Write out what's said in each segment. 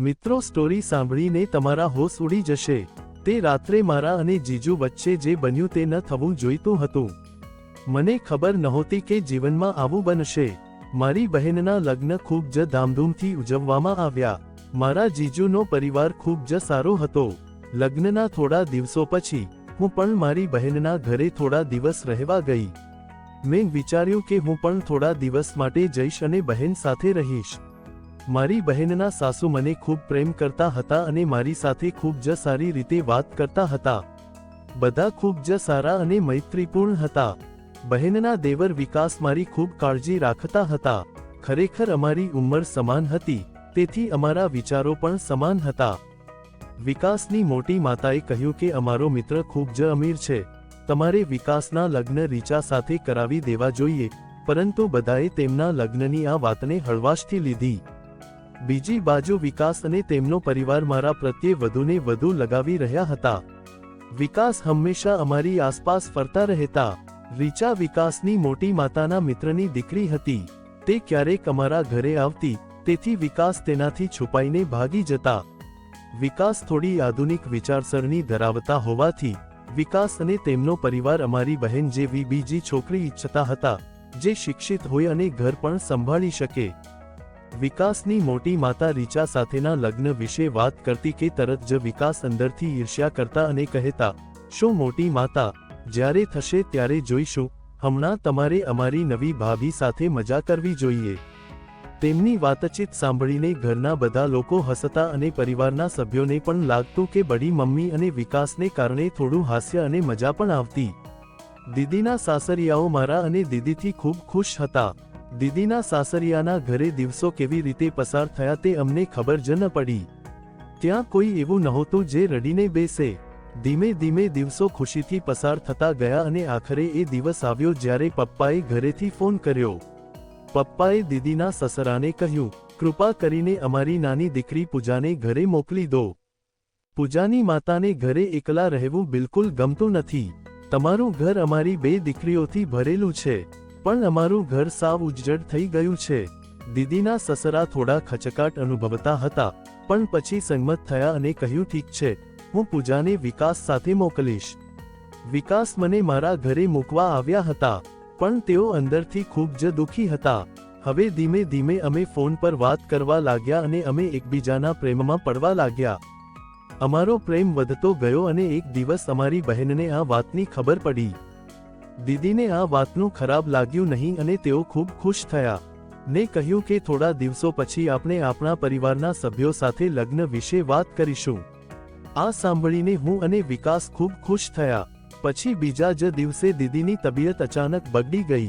મિત્રો, સ્ટોરી સાંભળીને તમારા હોશ ઉડી જશે। તે રાત્રે મારા અને જીજુ વચ્ચે જે બન્યું તે ન થવું જોઈતું હતું। મને ખબર નહોતી કે જીવનમાં આવું બનશે। મારી બહેનના લગ્ન ખૂબ જ ધામધૂમથી ઉજવવામાં આવ્યા। મારા જીજુનો પરિવાર ખૂબ જ સારો હતો। લગ્નના થોડા દિવસો પછી હું પણ મારી બહેનના ઘરે થોડા દિવસ રહેવા ગઈ। મેં વિચાર્યું કે હું પણ થોડા દિવસ માટે જઈશ અને બહેન સાથે રહીશ। મારી બહેનના સાસુ મને ખૂબ પ્રેમ કરતા હતા અને મારી સાથે ખૂબ જ સારી રીતે વાત કરતા હતા। બધા ખૂબ જ સારા અને મૈત્રીપૂર્ણ હતા। બહેનના દેવર વિકાસ મારી ખૂબ કાળજી રાખતા હતા। ખરેખર અમારી ઉંમર સમાન હતી, તેથી અમારા વિચારો પણ સમાન હતા। વિકાસની મોટી માતાએ કહ્યું કે અમારો મિત્ર ખૂબ જ અમીર છે, તમારે વિકાસના લગ્ન રીચા સાથે કરાવી દેવા જોઈએ, પરંતુ બધાએ તેમના લગ્નની આ વાતને હળવાશથી લીધી। બીજી બાજુ વિકાસ અને તેમનો પરિવાર મારા પ્રત્યે વધુને વધુ લગાવી રહ્યા હતા। વિકાસ હંમેશા અમારી આસપાસ ફરતા રહેતા। રીચા વિકાસની મોટી માતાના મિત્રની દીકરી હતી। તે ક્યારેક અમારા ઘરે આવતી, તેથી વિકાસ તેનાથી છુપાઈને ભાગી જતા। વિકાસ થોડી આધુનિક વિચારસરણી ધરાવતા હોવાથી વિકાસ અને તેમનો પરિવાર અમારી બહેન જેવી બીજી છોકરી ઈચ્છતા હતા, જે શિક્ષિત હોય અને ઘર પણ સંભાળી શકે। વિકાસની મોટી માતા રીચા સાથેના લગ્ન વિશે વાત કરતી કે તરત જ વિકાસ અંદરથી ઈર્ષ્યા કરતા અને કહેતા, શું મોટી માતા, જ્યારે થશે ત્યારે જોઈશું, હમણાં તમારે અમારી નવી ભાભી સાથે મજા કરવી જોઈએ। તેમની વાતચીત સાંભળીને ઘરના બધા લોકો હસતા અને પરિવારના સભ્યોને પણ લાગતું કે બડી મમ્મી અને વિકાસને કારણે થોડું હાસ્ય અને મજા પણ આવતી। દીદીના સાસરિયાઓ મારા અને દીદીથી ખૂબ ખુશ હતા। દીદીના સાસરિયાના ઘરે દિવસો કેવી રીતે પસાર થયા તે અમને ખબર જ ન પડી। ત્યાં કોઈ એવું નહોતું જે રડીને બેસે। ધીમે ધીમે દિવસો ખુશીથી પસાર થતા ગયા અને આખરે એ દિવસ આવ્યો જ્યારે પપ્પાએ ઘરેથી ફોન કર્યો। પપ્પાએ દીદીના સસરાને કહ્યું, કૃપા કરીને અમારી નાની દીકરી પૂજાને ઘરે મોકલી દો। પૂજાની માતાને ઘરે એકલા રહેવું બિલકુલ ગમતું નથી। તમારું ઘર અમારી બે દીકરીઓથી ભરેલું છે, પણ અમારું ઘર સાવ ઉજ્જડ થઈ ગયું છે। દીદીના સસરા થોડા ખચકાટ અનુભવતા હતા, પણ પછી સંમત થયા અને કહ્યું, ઠીક છે, હું પૂજાને વિકાસ સાથે મોકલીશ। વિકાસ મને મારા ઘરે મૂકવા આવ્યા હતા, પણ તેઓ અંદરથી ખૂબ જ દુઃખી હતા। હવે ધીમે ધીમે અમે ફોન પર વાત કરવા લાગ્યા અને અમે એકબીજાના પ્રેમમાં પડવા લાગ્યા। અમારો પ્રેમ વધતો ગયો અને એક દિવસ અમારી બહેનને આ વાતની ખબર પડી। દીદીને આ વાતનું ખરાબ લાગ્યું નહીં અને તેઓ ખૂબ ખુશ થયા ને કહ્યું કે થોડા દિવસો પછી આપણે આપણા પરિવારના સભ્યો સાથે લગ્ન વિશે વાત કરીશું। આ સાંભળીને હું અને વિકાસ ખૂબ ખુશ થયા। પછી બીજા જ દિવસે દીદીની તબિયત અચાનક બગડી ગઈ।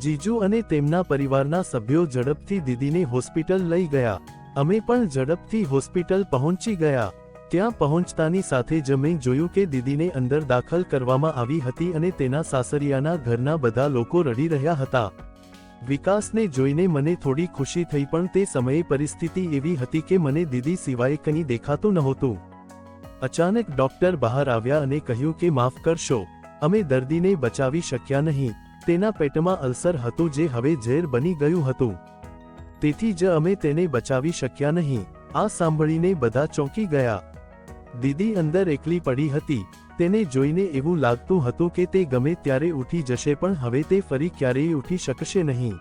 જીજુ અને તેમના પરિવારના સભ્યો ઝડપથી દીદીને હોસ્પિટલ લઈ ગયા। અમે પણ ઝડપથી હોસ્પિટલ પહોંચી ગયા। ત્યાં પહોંચતાની સાથે જ મેં જોયું કે દીદીને અંદર દાખલ કરવામાં આવી હતી અને તેના સાસરિયાના ઘરના બધા લોકો રડી રહ્યા હતા। વિકાસને જોઈને મને થોડી ખુશી થઈ, પણ તે સમયે પરિસ્થિતિ એવી હતી કે મને દીદી સિવાય કંઈ દેખાતું નહોતું। અચાનક ડોક્ટર બહાર આવ્યા અને કહ્યું કે માફ કરશો, અમે દર્દીને બચાવી શક્યા નહીં। તેના પેટમાં અલ્સર હતું જે હવે ઝેર બની ગયું હતું, તેથી જ અમે તેને બચાવી શક્યા નહીં। આ સાંભળીને બધા ચોંકી ગયા। દીદી અંદર એકલી પડી હતી। તેને જોઈને એવું લાગતું હતું કે તે ગમે ત્યારે ઉઠી જશે, પણ હવે તે ફરી ક્યારેય ઉઠી શકશે નહીં।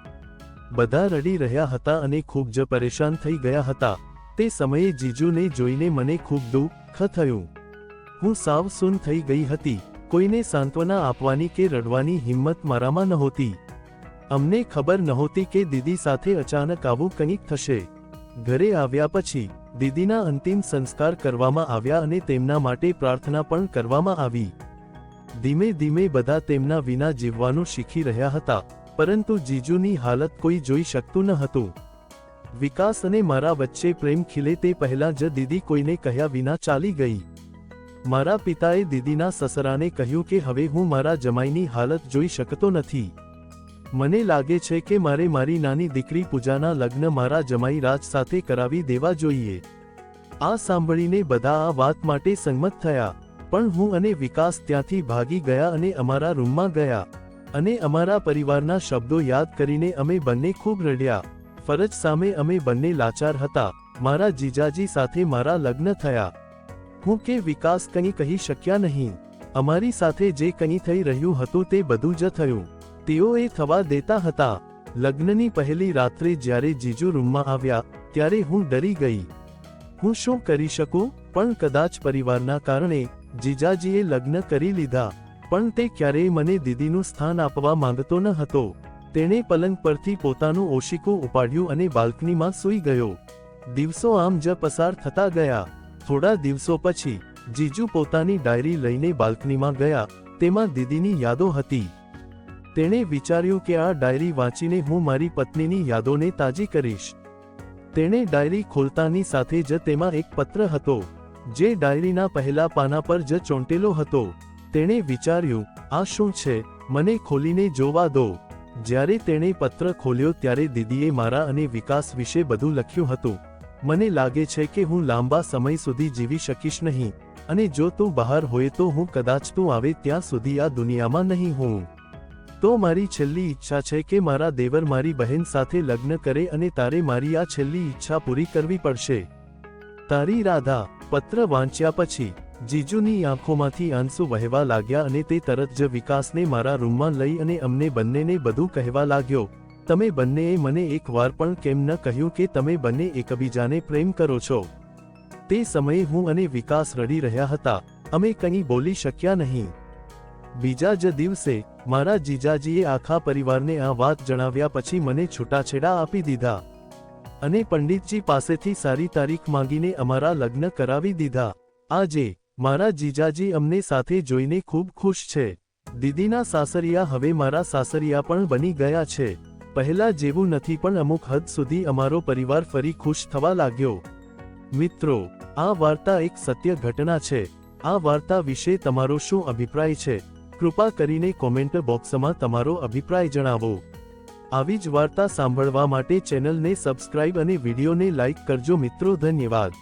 બધા રડી રહ્યા હતા અને ખૂબ જ પરેશાન થઈ ગયા હતા। તે સમયે જીજુને જોઈને મને ખૂબ દુઃખ થયું। હું સાવ સૂન થઈ ગઈ હતી। કોઈને સાંત્વના આપવાની કે રડવાની હિંમત મારામાં નહોતી। અમને ખબર નહોતી કે દીદી સાથે અચાનક આવું કંઈક થશે। ઘરે આવ્યા પછી દીદીના અંતિમ સંસ્કાર કરવામાં આવ્યા અને તેમના માટે પ્રાર્થના પણ કરવામાં આવી। ધીમે ધીમે બધા તેમના વિના જીવવાનું શીખી રહ્યા હતા, પરંતુ જીજુની હાલત કોઈ જોઈ શકતું ન હતું। વિકાસ અને મારા વચ્ચે પ્રેમ ખીલે તે પહેલા જ દીદી કોઈને કહ્યા વિના ચાલી ગઈ। મારા પિતાએ દીદીના સસરાને કહ્યું કે હવે હું મારા જમાઈની હાલત જોઈ શકતો નથી। મને લાગે છે કે મારે મારી નાની દીકરી પૂજાના લગ્ન મારા જમાઈ રાજ સાથે કરાવી દેવા જોઈએ। આ સાંભળીને બધા આ વાત માટે સંમત થયા, પણ હું અને વિકાસ ત્યાંથી ભાગી ગયા અને અમારા રૂમમાં ગયા અને અમારા પરિવારના શબ્દો યાદ કરીને અમે બંને ખૂબ રડ્યા। ફરજ સામે અમે બંને લાચાર હતા, મારા જીજાજી સાથે મારા લગ્ન થયા. હું કે વિકાસ કંઈ કહી શક્યા નહીં. અમારી સાથે જે કંઈ થઈ રહ્યું હતું તે બધું જ થયું. તેઓ એ થવા દેતા હતા. લગ્નની પહેલી રાત્રે જ્યારે જીજુ રૂમમાં આવ્યા ત્યારે હું ડરી ગઈ. હું શું કરી શકું? પણ કદાચ પરિવારના કારણે જીજાજીએ લગ્ન કરી લીધા. પણ તે ક્યારેય મને દીદીનું સ્થાન આપવા માંગતો ન હતો. તેણે પલંગ પરથી પોતાનું ઓશિકું ઉપાડ્યું અને બાલ્કનીમાં સૂઈ ગયો. દિવસો આમ જ પસાર થતા ગયા. થોડા દિવસો પછી જીજુ પોતાની ડાયરી લઈને બાલ્કનીમાં ગયા. તેમાં દીદીની યાદો હતી. તેણે વિચાર્યું કે આ ડાયરી વાંચીને હું મારી પત્નીની યાદોને તાજી કરીશ. તેણે ડાયરી ખોલતાની સાથે જ તેમાં એક પત્ર હતો, જે ડાયરીના પહેલા પાના પર જ ચોંટેલો હતો. તેણે વિચાર્યું, આ શું છે? મને ખોલીને જોવા દો. જ્યારે તેણે પત્ર ખોલ્યો ત્યારે દીદીએ મારા અને વિકાસ વિશે બધું લખ્યું હતું. મને લાગે છે કે હું લાંબા સમય સુધી જીવી શકીશ નહીં, અને જો તું બહાર હોય તો હું કદાચ તું આવે ત્યાં સુધી આ દુનિયામાં નહીં હોઉં. તો મારી છેલ્લી ઈચ્છા છે કે મારા દેવર મારી બહેન સાથે લગ્ન કરે અને તારે મારી આ છેલ્લી ઈચ્છા પૂરી કરવી પડશે. તારી રાધા. પત્ર વાંચ્યા પછી જીજુની આંખોમાંથી આંસુ વહેવા લાગ્યા અને તે તરત જ વિકાસને મારા રૂમમાં લઈ અને અમને બંનેને બધું કહેવા લાગ્યો. તમે બંનેએ મને એક વાર પણ કેમ ન કહ્યું કે તમે બંને એકબીજાને પ્રેમ કરો છો? તે સમયે હું અને વિકાસ રડી રહ્યા હતા. અમે કંઈ બોલી શક્યા નહીં. બીજા જ દિવસે મારા જીજાજીએ આખા પરિવારને આ વાત જણાવ્યા પછી મને છૂટાછેડા આપી દીધા અને પંડિતજી પાસેથી સારી તારીખ માંગીને અમારા લગ્ન કરાવી દીધા. આજે મારા જીજાજી અમને સાથે જોઈને ખૂબ ખુશ છે. દીદીના સાસરિયા હવે મારા સાસરિયા પણ બની ગયા છે. પહેલા જેવું નથી, પણ અમુક હદ સુધી અમારો પરિવાર ફરી ખુશ થવા લાગ્યો. મિત્રો, આ વાર્તા એક સત્ય ઘટના છે. આ વાર્તા વિશે તમારો શું અભિપ્રાય છે? કૃપા કરીને કોમેન્ટ બોક્સમાં તમારો અભિપ્રાય જણાવો. આવી જ વાર્તા સાંભળવા માટે ચેનલને સબસ્ક્રાઇબ અને વિડીયોને લાઇક કરજો મિત્રો. ધન્યવાદ.